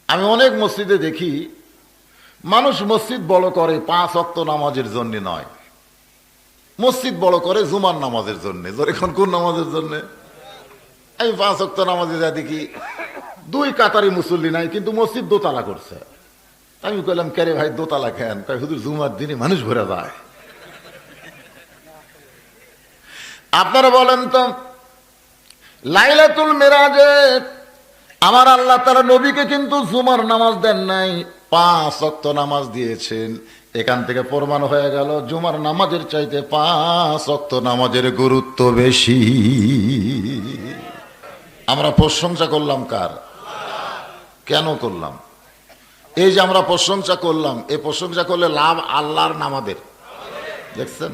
আমি অনেক মসজিদে দেখি মানুষ মসজিদ বড় করে 5 ওয়াক্ত নামাজের জন্য নয়, মসজিদ বড় করে জুমার নামাজের জন্য। এখন কোন নামাজের জন্য? আমি 5 ওয়াক্ত নামাজে যা দেখি 2 কাতারি মুসল্লি নাই, কিন্তু মসজিদ দোতলা করছে। আমি কইলাম, কে রে ভাই দোতলা কেন? কয় হুজুর জুমার দিনে মানুষ ভরে যায়। আপনারা বলেন তো, লাইলাতুল মেরাজে আমার আল্লাহ তাআলা নবীকে কিন্তু জুমার নামাজ দেন নাই, 5 ওয়াক্ত নামাজ দিয়েছেন। এখান থেকে প্রমাণ হয়ে গেল জুমার নামাজের চাইতে 5 ওয়াক্ত নামাজের গুরুত্ব বেশি। আমরা প্রশংসা করলাম কার? কেন করলাম? এই যে আমরা প্রশংসা করলাম, এই প্রশংসা করলে লাভ আল্লাহর না আমাদের? দেখছেন,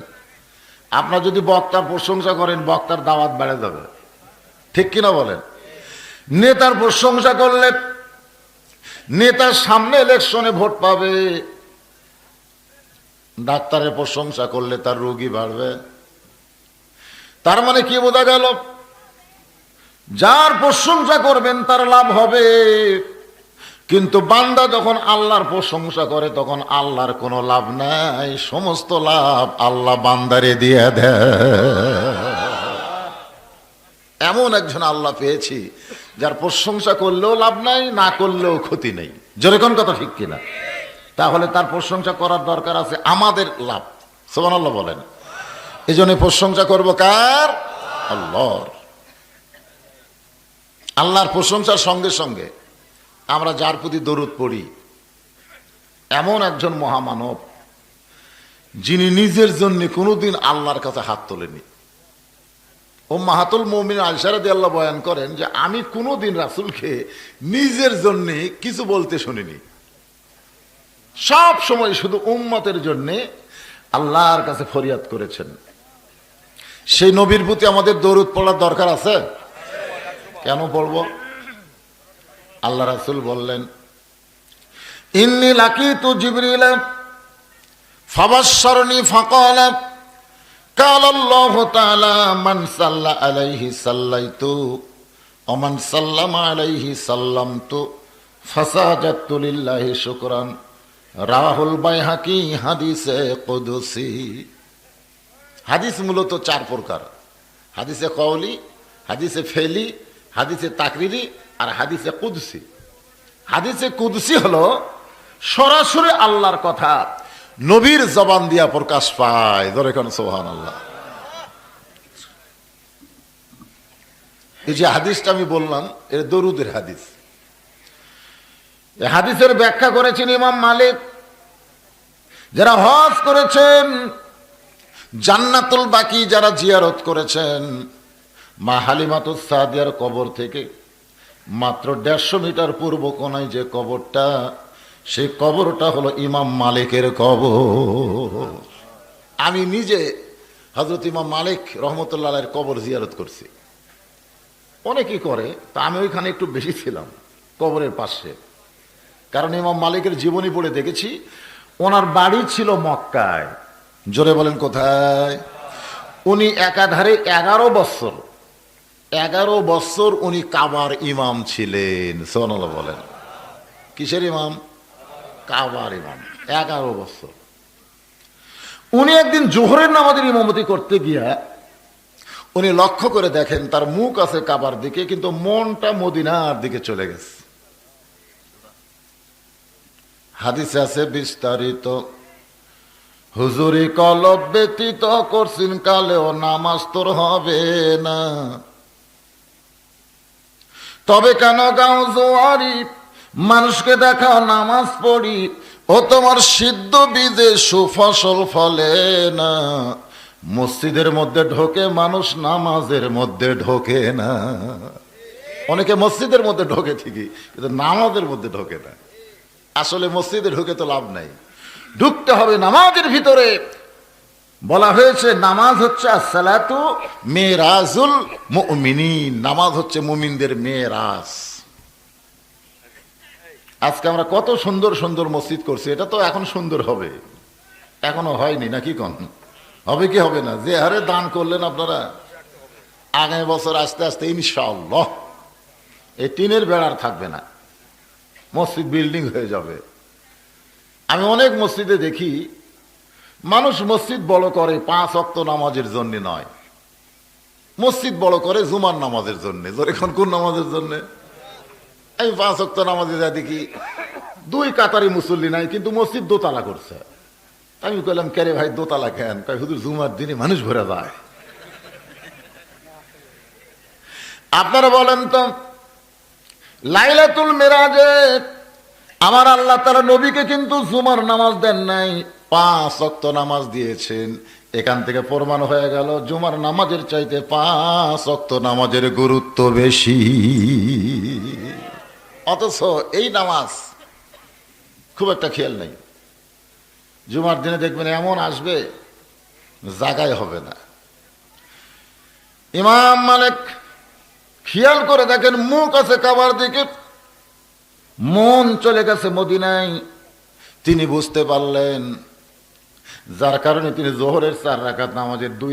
আপনারা যদি বক্তার প্রশংসা করেন বক্তার দাওয়াত বেড়ে যাবে, ঠিক কিনা বলেন? নেতার প্রশংসা করলে নেতার সামনে ইলেকশনে ভোট পাবে, ডাক্তারের প্রশংসা করলে তার রোগী বাড়বে। তার মানে কি বোঝা গেল? যার প্রশংসা করবেন তার লাভ হবে, কিন্তু বান্দা যখন আল্লাহর প্রশংসা করে তখন আল্লাহর কোনো লাভ নাই, সমস্ত লাভ আল্লাহ বান্দারে দিয়ে দেয়। এমন একজন আল্লাহ পেয়েছি যার প্রশংসা করলেও লাভ নাই, না করলেও ক্ষতি নেই। যেরকম কথা, ঠিক কিনা? তাহলে তার প্রশংসা করার দরকার আছে আমাদের লাভ। সুবহানাল্লাহ বলেন। এই জন্য প্রশংসা করব কার? আল্লাহর। আল্লাহর প্রশংসার সঙ্গে সঙ্গে আমরা যার প্রতি দরুদ পড়ি, এমন একজন মহামানব যিনি নিজের জন্য কোনোদিন আল্লাহর কাছে হাত তোলেনি। উম্মাহাতুল মুমিনিন আয়েশা রাদিয়াল্লাহু বয়ান করেন যে আমি কোনোদিন রাসূলকে নিজের জন্য কিছু বলতে শুনিনি, সব সময় শুধু উম্মতের জন্য আল্লাহর কাছে ফরিয়াদ করেছেন। সেই নবীর প্রতি আমাদের দরুদ পড়ার দরকার আছে। কেন পড়ব? আল্লাহ রাসূল বললেন, ইন্নী লাকিতু জিবরিল ফাবাশশারনি ফাকালা قال الله تعالى من صلى عليه صليت ومن سلم عليه سلمت فسجدت لله شكرا রাহুল বাইহাকি হাদিসে কুদসি। হাদিস মূলত 4 প্রকার: হাদিসে কওলি, হাদিসে ফেলি, হাদিসে তাকরিরি আর হাদিসে কুদসি। হাদিসে কুদসি হলো সরাসরি আল্লাহর কথা নবীর জবান দিয়া প্রকাশ পায়। ধরে কোন সুবহানাল্লাহ। এই যে হাদিসটা আমি বললাম, এর দরুদের হাদিস। এই হাদিসের ব্যাখ্যা করেছেন ইমাম মালিক। যারা হজ করেছেন, জান্নাতুল বাকি যারা জিয়ারত করেছেন, মা হালিমাতুস সাদিয়ার কবর থেকে মাত্র 150 মিটার পূর্ব কোণায় যে কবরটা, সেই কবরটা হলো ইমাম মালিকের কবর। আমি নিজে হযরত ইমাম মালিক রহমতুল্লাহ আলাইহির কবর জিয়ারত করছি। অনেকেই করে, তা আমি ওইখানে একটু বেশি ছিলাম কবরের পাশে, কারণ ইমাম মালিকের জীবনী পড়ে দেখেছি ওনার বাড়ি ছিল মক্কায়। জোরে বলেন কোথায়? উনি একাধারে 11 বছর উনি কাবার ইমাম ছিলেন। সুবহানাল্লাহ বলেন। কিসের ইমাম? কাবার ইমাম। 11 বছর। উনি একদিন জোহরের নামাজের ইমামতি করতে গিয়া উনি লক্ষ্য করে দেখেন তার মুখ আছে কাবার দিকে, কিন্তু মনটা মদিনার দিকে চলে গেছে। হাদিসে আছে বিস্তারিত, হুজুরি কলব ব্যতীত করছিন কালেও নামাজ তোর হবে না, তবে কেন গাও জোয়ারি মানুষকে দেখাও নামাজ পড়ি, ও তোমার সিদ্ধ বীজে সুফসল ফলে না। মসজিদের মধ্যে ঢোকে মানুষ, নামাজের মধ্যে ঢোকে না। অনেকে মসজিদের মধ্যে ঢোকে ঠিকই, কিন্তু নামাজের মধ্যে ঢোকে না। আসলে মসজিদে ঢুকে তো লাভ নাই, ঢুকতে হবে নামাজের ভিতরে। বলা হয়েছে নামাজ হচ্ছে আসসালাতু মেরাজুল মুমিনিন, নামাজ হচ্ছে মুমিনদের মেরাজ। আজকে আমরা কত সুন্দর সুন্দর মসজিদ করছি, এটা তো এখন সুন্দর হবে, এখনো হয়নি নাকি? কোন হবে কি হবে না? যে হারে দান করলেন আপনারা, আগামী বছর আস্তে আস্তে ইনশাআল্লাহ এই টিনের বেড়ার থাকবে না, মসজিদ বিল্ডিং হয়ে যাবে। আমি অনেক মসজিদে দেখি মানুষ মসজিদ বড় করে 5 ওয়াক্ত নামাজের জন্য নয়, মসজিদ বড় করে জুমার নামাজের জন্য। এখন কোন নামাজের জন্য? আমি 5 ওয়াক্ত নামাজে যা দেখি 2 কাতারি মুসল্লি নাই, কিন্তু মসজিদ দোতলা করছে। আমি কইলাম, কেরে ভাই দোতলা কেন? কয় হুজুর জুমার দিনে মানুষ ভরে যায়। আপনারা বলেন তো, লাইলাতুল মেরাজে আমার আল্লাহ তাআলা নবীকে কিন্তু জুমার নামাজ দেন নাই, 5 ওয়াক্ত নামাজ দিয়েছেন। এখান থেকে প্রমাণ হয়ে গেল জুমার নামাজের চাইতে 5 ওয়াক্ত নামাজের গুরুত্ব বেশি। অথচ এই নামাজ খুব একটা খেয়াল নাই। জুমার দিনে দেখবেন এমন আসবে জাগায় হবে না। ইমাম মালিক খেয়াল করে দেখেন, মুখ আছে কাবার দিকে, মন চলে গেছে মদিনায়। তিনি বুঝতে পারলেন, যার কারণে তিনি জোহরের 4 রাকাত নামাজের 2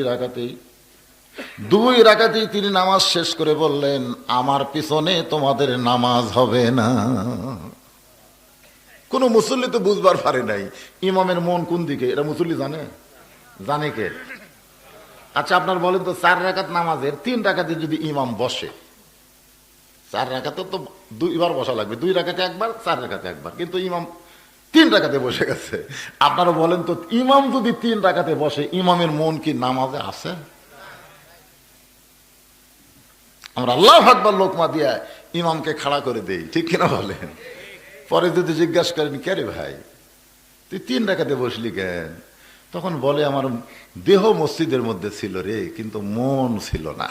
রাকাতেই তিনি নামাজ শেষ করে বললেন, আমার পিছনে তোমাদের নামাজ হবে না। কোন মুসল্লি তো বুঝবার পারে নাই ইমামের মন কোন দিকে। এটা মুসল্লি জানে কে? আচ্ছা আপনার বলেন তো, 4 রাকাত নামাজের 3 রাকাতে যদি ইমাম বসে, 4 রাকাতে তো 2 বার বসা লাগবে, 2 রাকাতে একবার, 4 রাকাতে একবার, কিন্তু ইমাম 3 রাকাতে বসে গেছে। আপনারা বলেন তো, ইমাম যদি 3 রাকাতে বসে, ইমামের মন কি নামাজে আছে? আমরা আল্লাহু আকবার লোকমা দিয়া ইমামকে খাড়া করে দেই, ঠিক কিনা বলেন? পরে যদি জিজ্ঞাসা করেন, কে রে ভাই তুই 3 রাকাতে বসলি কেন? তখন বলে, আমার দেহ মসজিদের মধ্যে ছিল রে, কিন্তু মন ছিল না।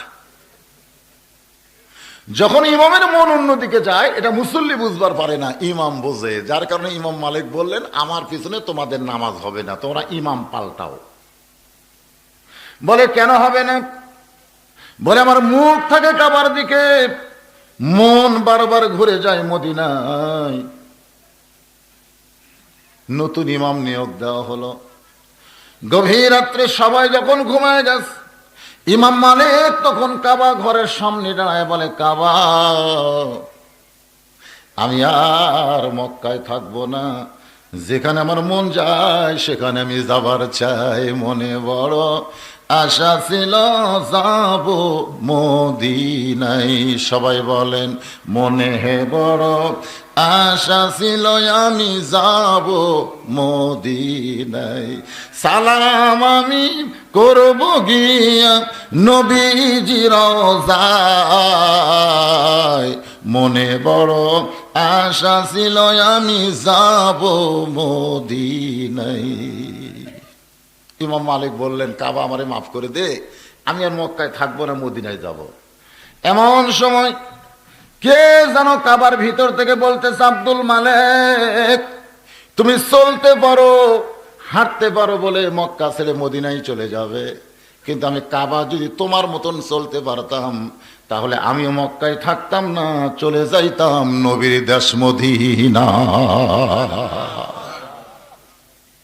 যখন ইমামের মন অন্যদিকে যায়, এটা মুসল্লি বুঝবার পারে না, ইমাম বোঝে। যার কারণে ইমাম মালিক বললেন, আমার পিছনে তোমাদের নামাজ হবে না, তোমরা ইমাম পাল্টাও। বলে কেন হবে না? বলে আমার মুখ থাকে কাবার দিকে, মন বারবার ঘুরে যায় মদিনায়। নতুন ইমাম নিয়োগ দেওয়া হলো। গভীর রাত্রে সবাই যখন ঘুমায় গেছে, ইমাম মালিক তখন কাবা ঘরের সামনে দাঁড়ায় বলে, কাবা, আমি আর মক্কায় থাকবো না, যেখানে আমার মন যায় সেখানে আমি যাবার চাই। মনে বড় আশা ছিল যাব মদিনায়। সবাই বলেন, মনে হে বড় আশা ছিল আমি যাব মদিনায়। সালাম আমি করব গিয়া নবীজির রওজায়, মনে বড় আশা ছিল আমি যাব মদিনায়। ইমাম মালিক বললেন, কাবা আমারে মাফ করে দে, আমি আর মক্কায় থাকবো না, মদিনায় যাব। এমন সময় কে যেন কাবার ভিতর থেকে বলতেছে, আব্দুল মালিক তুমি চলতে পারো, হাঁটতে পারো বলে মক্কা ছেড়ে মদিনায় চলে যাবে, কিন্তু আমি কাবা যদি তোমার মতন চলতে পারতাম, তাহলে আমিও মক্কায় থাকতাম না, চলে যাইতাম নবীর দেশ মদিনা।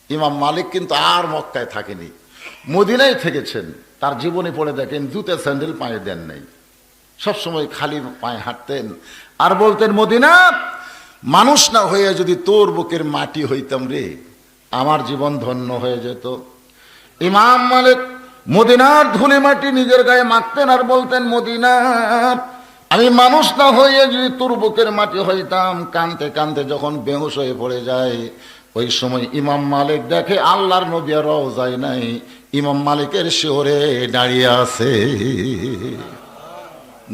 ইমাম মালিক কিন্তু আর মক্কায় থাকেনি, মদিনায় থেকেছেন। তার জীবনে পড়ে দেখেন, জুতে স্যান্ডেল পায়ে দেন নাই, সবসময় খালি পায়ে হাঁটতেন। আর বলতেন, মদিনা মানুষ না হয়ে যদি তোর বুকের মাটি হইতাম রে, আমার জীবন ধন্য হয়ে যেত। ইমাম মালিক মদিনার ধুলি মাটি নিজের গায়ে মাখতেন আর বলতেন, মদিনা আমি মানুষ না হয়ে যদি তোর বুকের মাটি হইতাম। কানতে কানতে যখন বেহুশ হয়ে পড়ে যায়, ওই সময় ইমাম মালিক দেখে আল্লাহর নবী আর রওজায় নাই, ইমাম মালিকের শিহরে দাঁড়িয়ে আছে।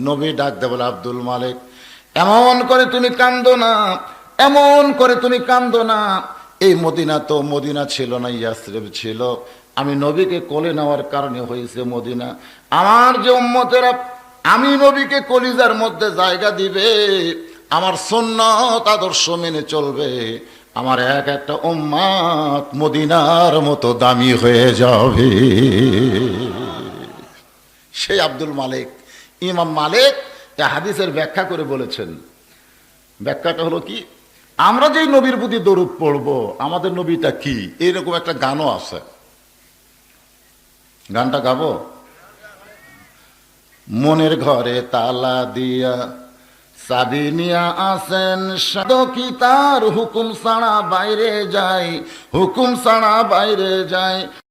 নবী ডাক দেয়, বলে, আব্দুল মালিক এমন করে তুমি কান্দো না, এমন করে তুমি কান্দো না। এই মদিনা তো মদিনা ছিল না, ইয়াসরিব ছিল। আমি নবীকে কোলে নেওয়ার কারণে হয়েছে মদিনা। আমার যে উম্মতেরা আমি নবীকে কলিজার মধ্যে জায়গা দিবে, আমার সুন্নাত আদর্শ মেনে চলবে, আমার এক একটা উম্মত মদিনার মতো দামি হয়ে যাবে। সেই আব্দুল মালিক, ইমাম মালিক হাদিসের ব্যাখ্যা করে বলেছেন। ব্যাখ্যাটা হলো কি, আমরা যেই নবীর প্রতি দরুদ পড়বো, আমাদের নবীটা কি, এইরকম একটা গানও আছে। গানটা গাবো? মনের ঘরে তালা দিয়া চাবি নিয়া আসেন সাধকি তার হুকুম ছাড়া বাইরে যায়, হুকুম ছাড়া বাইরে যায়।